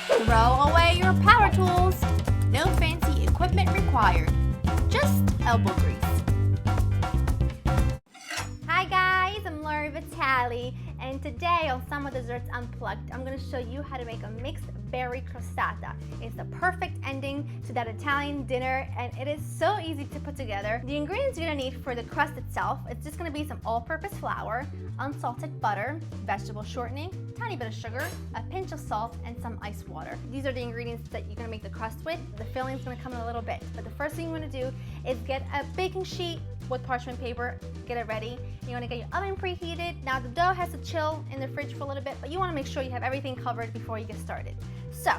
Throw away your power tools. No fancy equipment required. Just elbow grease. Hi guys, I'm Vitale, and today on Summer Desserts Unplugged, I'm going to show you how to make a mixed berry crostata. It's the perfect ending to that Italian dinner, and it is so easy to put together. The ingredients you're going to need for the crust itself, it's just going to be some all-purpose flour, unsalted butter, vegetable shortening, tiny bit of sugar, a pinch of salt, and some ice water. These are the ingredients that you're going to make the crust with. The filling is going to come in a little bit, but the first thing you want to do is get a baking sheet with parchment paper, get it ready. You want to get your oven preheated. Now the dough has to chill in the fridge for a little bit, but you want to make sure you have everything covered before you get started. So,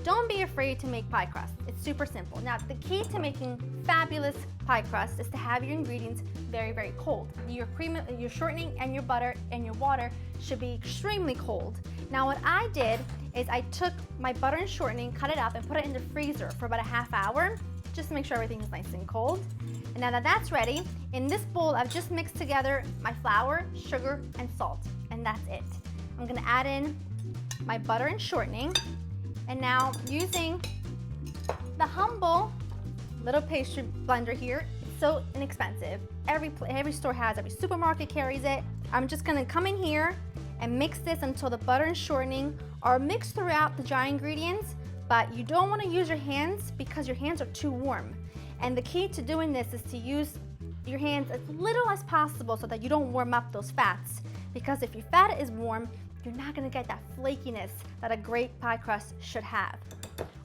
don't be afraid to make pie crust. It's super simple. Now the key to making fabulous pie crust is to have your ingredients very, very cold. Your cream, your shortening, and your butter and your water should be extremely cold. Now what I did is I took my butter and shortening, cut it up, and put it in the freezer for about a half hour, just to make sure everything is nice and cold. And now that that's ready, in this bowl I've just mixed together my flour, sugar, and salt, and that's it. I'm gonna add in my butter and shortening, and now using the humble little pastry blender here, it's so inexpensive. Every store has, every supermarket carries it. I'm just gonna come in here and mix this until the butter and shortening are mixed throughout the dry ingredients, but you don't wanna use your hands because your hands are too warm. And the key to doing this is to use your hands as little as possible so that you don't warm up those fats. Because if your fat is warm, you're not gonna get that flakiness that a great pie crust should have.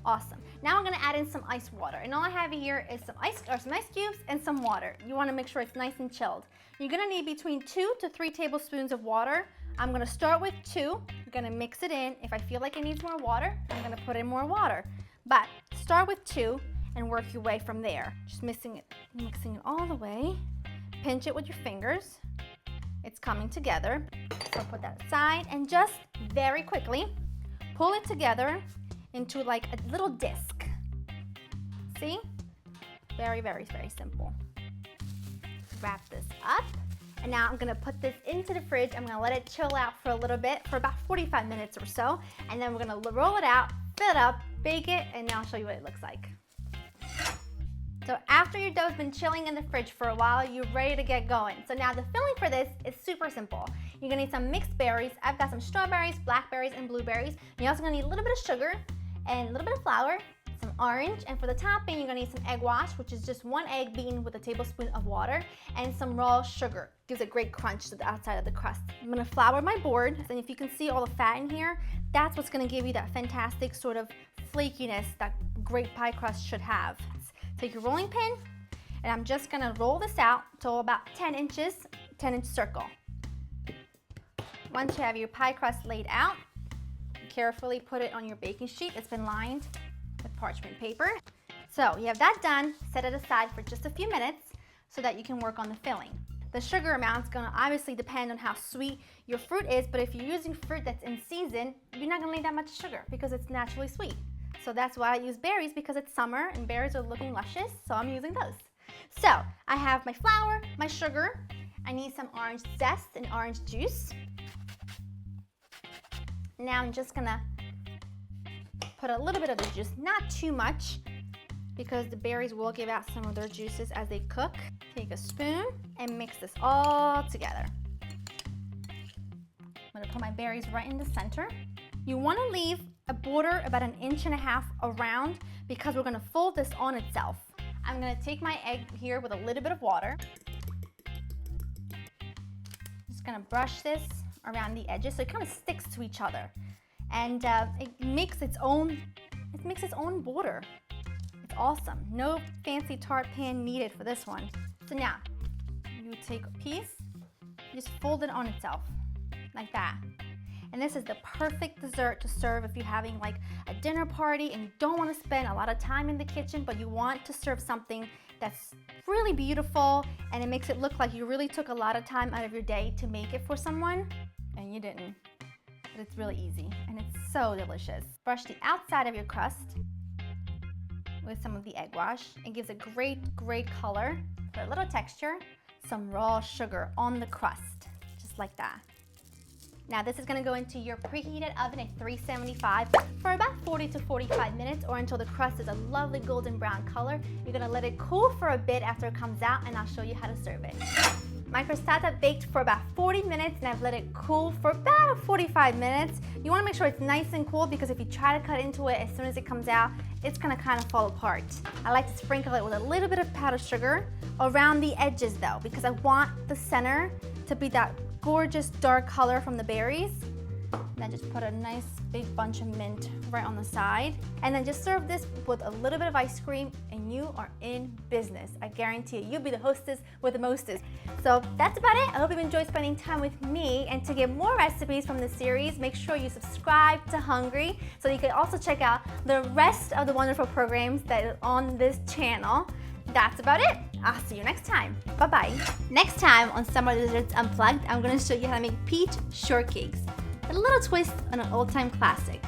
Awesome. Now I'm gonna add in some ice water. And all I have here is some ice cubes and some water. You wanna make sure it's nice and chilled. You're gonna need between 2 to 3 tablespoons of water. I'm gonna start with 2. I'm gonna mix it in. If I feel like it needs more water, I'm gonna put in more water. But start with 2 and work your way from there. Just mixing it all the way. Pinch it with your fingers. It's coming together. So put that aside and just very quickly pull it together into like a little disc. See? Very, very, very simple. Wrap this up. And now I'm gonna put this into the fridge. I'm gonna let it chill out for a little bit, for about 45 minutes or so. And then we're gonna roll it out, fill it up, bake it, and now I'll show you what it looks like. So after your dough's been chilling in the fridge for a while, you're ready to get going. So now the filling for this is super simple. You're gonna need some mixed berries. I've got some strawberries, blackberries, and blueberries. You're also gonna need a little bit of sugar and a little bit of flour, some orange, and for the topping, you're gonna need some egg wash, which is just 1 egg beaten with a tablespoon of water, and some raw sugar. Gives a great crunch to the outside of the crust. I'm gonna flour my board, and if you can see all the fat in here, that's what's gonna give you that fantastic sort of flakiness that great pie crust should have. Take your rolling pin, and I'm just gonna roll this out to about 10 inches, 10-inch circle. Once you have your pie crust laid out, carefully put it on your baking sheet. It's been lined with parchment paper. So you have that done, set it aside for just a few minutes so that you can work on the filling. The sugar amount's gonna obviously depend on how sweet your fruit is, but if you're using fruit that's in season, you're not gonna need that much sugar because it's naturally sweet. So that's why I use berries, because it's summer and berries are looking luscious, so I'm using those. So I have my flour, my sugar. I need some orange zest and orange juice. Now I'm just gonna put a little bit of the juice, not too much, because the berries will give out some of their juices as they cook. Take a spoon and mix this all together. I'm gonna put my berries right in the center. You wanna leave a border about 1.5 inches around because we're gonna fold this on itself. I'm gonna take my egg here with a little bit of water. Just gonna brush this around the edges so it kind of sticks to each other. And it makes its own border. It's awesome. No fancy tart pan needed for this one. So now, you take a piece, just fold it on itself, like that. And this is the perfect dessert to serve if you're having like a dinner party and you don't want to spend a lot of time in the kitchen, but you want to serve something that's really beautiful and it makes it look like you really took a lot of time out of your day to make it for someone, and you didn't. But it's really easy and it's so delicious. Brush the outside of your crust with some of the egg wash. It gives a great, great color. For a little texture, some raw sugar on the crust, just like that. Now this is gonna go into your preheated oven at 375 for about 40 to 45 minutes or until the crust is a lovely golden brown color. You're gonna let it cool for a bit after it comes out, and I'll show you how to serve it. My crostata baked for about 40 minutes and I've let it cool for about 45 minutes. You wanna make sure it's nice and cool because if you try to cut into it as soon as it comes out, it's gonna kind of fall apart. I like to sprinkle it with a little bit of powdered sugar around the edges though, because I want the center to be that gorgeous dark color from the berries. And then just put a nice big bunch of mint right on the side. And then just serve this with a little bit of ice cream and you are in business. I guarantee you, you'll be the hostess with the mostest. So that's about it. I hope you've enjoyed spending time with me. And to get more recipes from this series, make sure you subscribe to Hungry so you can also check out the rest of the wonderful programs that are on this channel. That's about it. I'll see you next time. Bye-bye. Next time on Summer Desserts Unplugged, I'm gonna show you how to make peach shortcakes. A little twist on an old-time classic.